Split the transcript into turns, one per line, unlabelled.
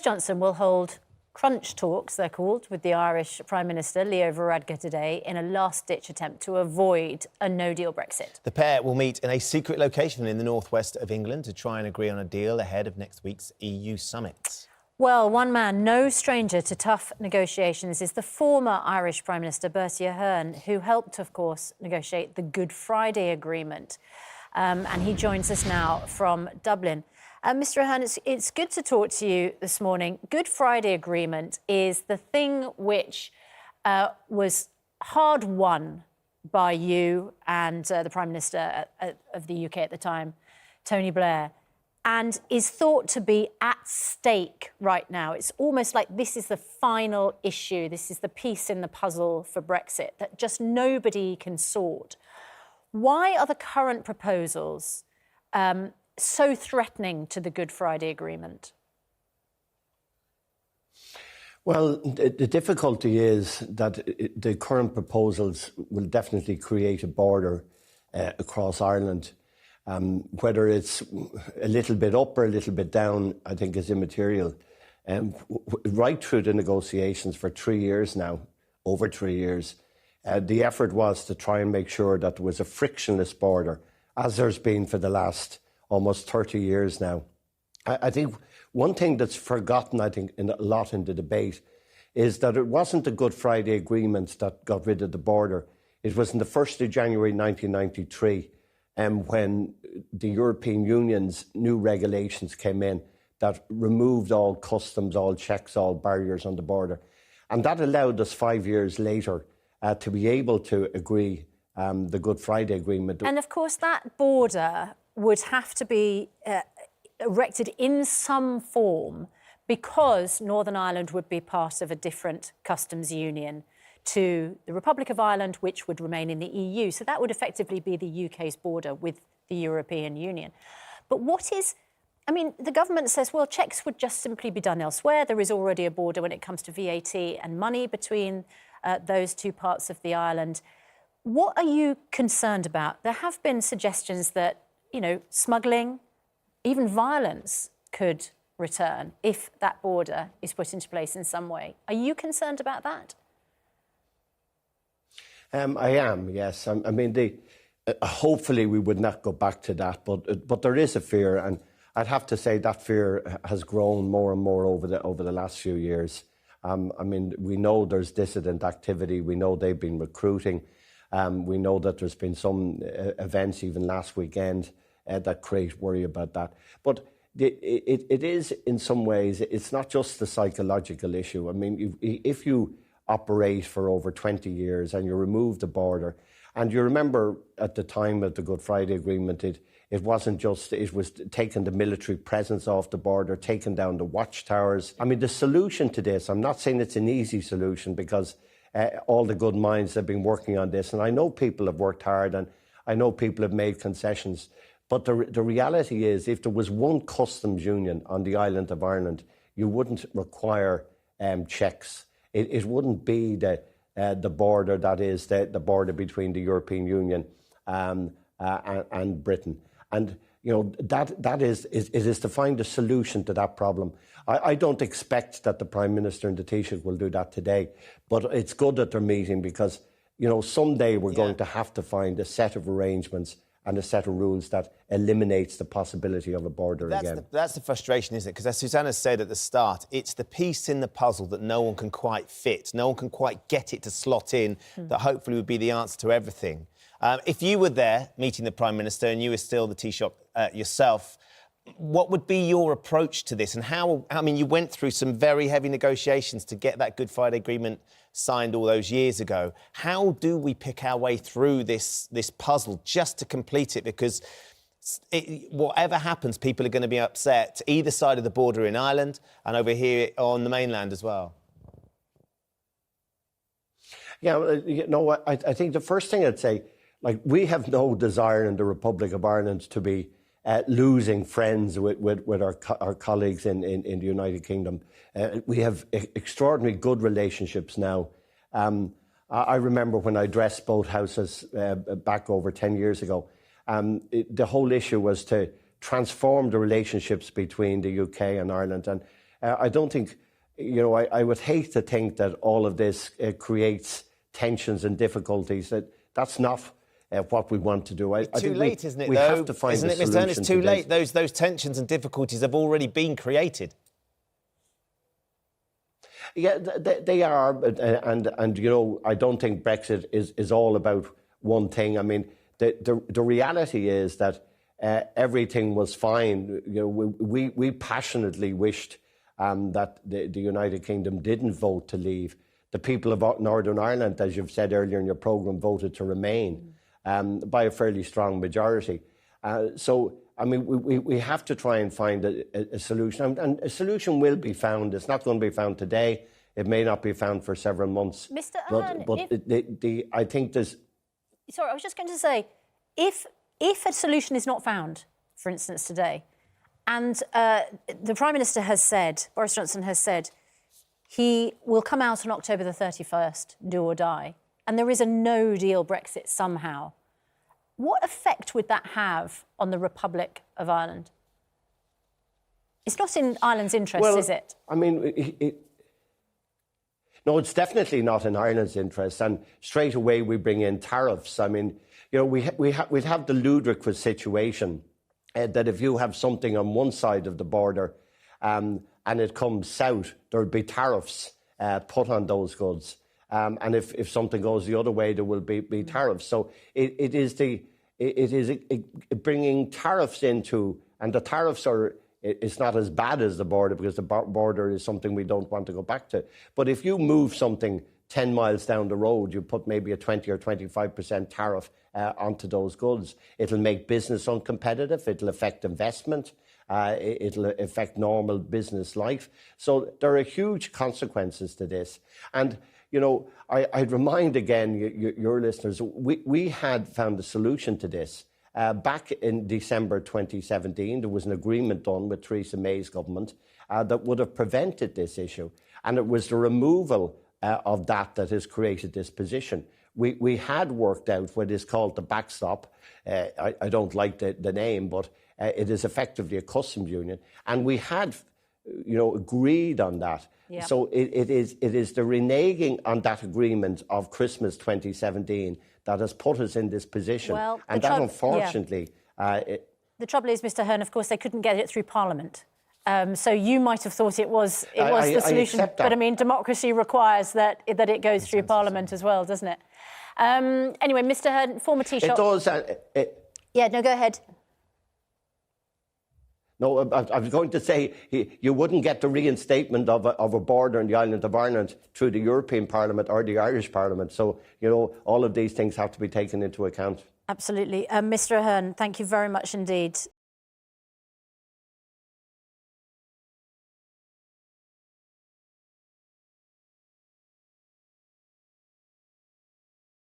Johnson will hold crunch talks, they're called, with the Irish Prime Minister, Leo Varadkar, today in a last-ditch attempt to avoid a no-deal Brexit.
The pair will meet in a secret location in the northwest of England to try and agree on a deal ahead of next week's EU summit.
Well, one man, no stranger to tough negotiations, is the former Irish Prime Minister, Bertie Ahern, who helped, of course, negotiate the Good Friday Agreement. And he joins us now from Dublin. Mr. Ahern, it's good to talk to you this morning. Good Friday Agreement is the thing which was hard won by you and the Prime Minister of the UK at the time, Tony Blair, and is thought to be at stake right now. It's almost like this is the final issue. This is the piece in the puzzle for Brexit that just nobody can sort. Why are the current proposals so threatening to the Good Friday Agreement?
Well, the difficulty is that the current proposals will definitely create a border across Ireland. Whether it's a little bit up or a little bit down, I think is immaterial. Right through the negotiations for 3 years now, over 3 years, the effort was to try and make sure that there was a frictionless border, as there's been for the last almost 30 years now. I think one thing that's forgotten, I think, a lot in the debate is that it wasn't the Good Friday Agreement that got rid of the border. It was on the 1st of January 1993, when the European Union's new regulations came in that removed all customs, all checks, all barriers on the border. And that allowed us 5 years later to be able to agree the Good Friday Agreement.
And of course, that border would have to be erected in some form because Northern Ireland would be part of a different customs union to the Republic of Ireland, which would remain in the EU. So that would effectively be the UK's border with the European Union. But what is... I mean, the government says, well, checks would just simply be done elsewhere. There is already a border when it comes to VAT and money between those two parts of the island. What are you concerned about? There have been suggestions that, you know, smuggling, even violence could return if that border is put into place in some way. Are you concerned about that?
I am, yes. I mean, hopefully we would not go back to that, but there is a fear, and I'd have to say that fear has grown more and more over the last few years. I mean, we know there's dissident activity. We know they've been recruiting. We know that there's been some events even last weekend that create worry about that. But it is, in some ways, it's not just the psychological issue. I mean, if you operate for over 20 years and you remove the border, and you remember at the time of the Good Friday Agreement, it wasn't just, it was taking the military presence off the border, taking down the watchtowers. I mean, the solution to this, I'm not saying it's an easy solution because all the good minds have been working on this, and I know people have worked hard and I know people have made concessions. But the reality is, if there was one customs union on the island of Ireland, you wouldn't require checks. It wouldn't be the border that is the border between the European Union and Britain. And you know that is to find a solution to that problem. I don't expect that the Prime Minister and the Taoiseach will do that today, but it's good that they're meeting because you know someday we're going to have to find a set of arrangements and a set of rules that eliminates the possibility of a border again.
That's the frustration, isn't it? Because as Susanna said at the start, it's the piece in the puzzle that no one can quite fit, no one can quite get it to slot in, that hopefully would be the answer to everything. If you were there meeting the Prime Minister and you were still the Taoiseach yourself, what would be your approach to this? And how, I mean, you went through some very heavy negotiations to get that Good Friday Agreement signed all those years ago. How do we pick our way through this puzzle just to complete it? Because whatever happens, people are going to be upset either side of the border in Ireland and over here on the mainland as well.
Yeah, you know, I think the first thing I'd say, like, we have no desire in the Republic of Ireland to be losing friends with our colleagues in the United Kingdom. We have extraordinarily good relationships now. I remember when I addressed both houses back over 10 years ago, the whole issue was to transform the relationships between the UK and Ireland. And I don't think, I would hate to think that all of this creates tensions and difficulties. That's not what we want to do.
It's too late, isn't it?
We have to find
isn't
a
it, Mr.
solution.
Ahern? It's too late. Those tensions and difficulties have already been created.
Yeah, they are, and I don't think Brexit is all about one thing. I mean, the reality is that everything was fine. We passionately wished that the United Kingdom didn't vote to leave. The people of Northern Ireland, as you've said earlier in your programme, voted to remain by a fairly strong majority. So, I mean, we have to try and find a solution. And a solution will be found. It's not going to be found today. It may not be found for several months.
Mr. Ahern,
but I think there's...
Sorry, I was just going to say, if a solution is not found, for instance, today, and the Prime Minister has said, Boris Johnson has said, he will come out on October the 31st, do or die, and there is a no-deal Brexit somehow, what effect would that have on the Republic of Ireland? It's not in Ireland's interest, is it?
I mean, no, it's definitely not in Ireland's interest. And straight away we bring in tariffs. I mean, we'd have the ludicrous situation that if you have something on one side of the border and it comes south, there'll be tariffs put on those goods. And if something goes the other way, there will be tariffs. So it is bringing tariffs into, and the tariffs are, it's not as bad as the border because the border is something we don't want to go back to. But if you move something 10 miles down the road, you put maybe a 20 or 25% tariff onto those goods. It'll make business uncompetitive. It'll affect investment. It'll affect normal business life. So there are huge consequences to this. And, I'd remind again your listeners, we had found a solution to this. Back in December 2017, there was an agreement done with Theresa May's government that would have prevented this issue. And it was the removal of that has created this position. We had worked out what is called the backstop. I don't like the name, but it is effectively a customs union. And we had, agreed on that. Yeah. So it is the reneging on that agreement of Christmas 2017 that has put us in this position.
Well,
and that, unfortunately...
the trouble is, Mr. Ahern, of course, they couldn't get it through Parliament. So you might have thought it was the solution. But, I mean, democracy requires that it goes through Parliament as well, doesn't it? Anyway, Mr. Ahern, former Taoiseach...
It does.
Yeah, no, go ahead.
No, I was going to say you wouldn't get the reinstatement of a border in the island of Ireland through the European Parliament or the Irish Parliament. So, all of these things have to be taken into account.
Absolutely. Mr. Ahern, thank you very much indeed.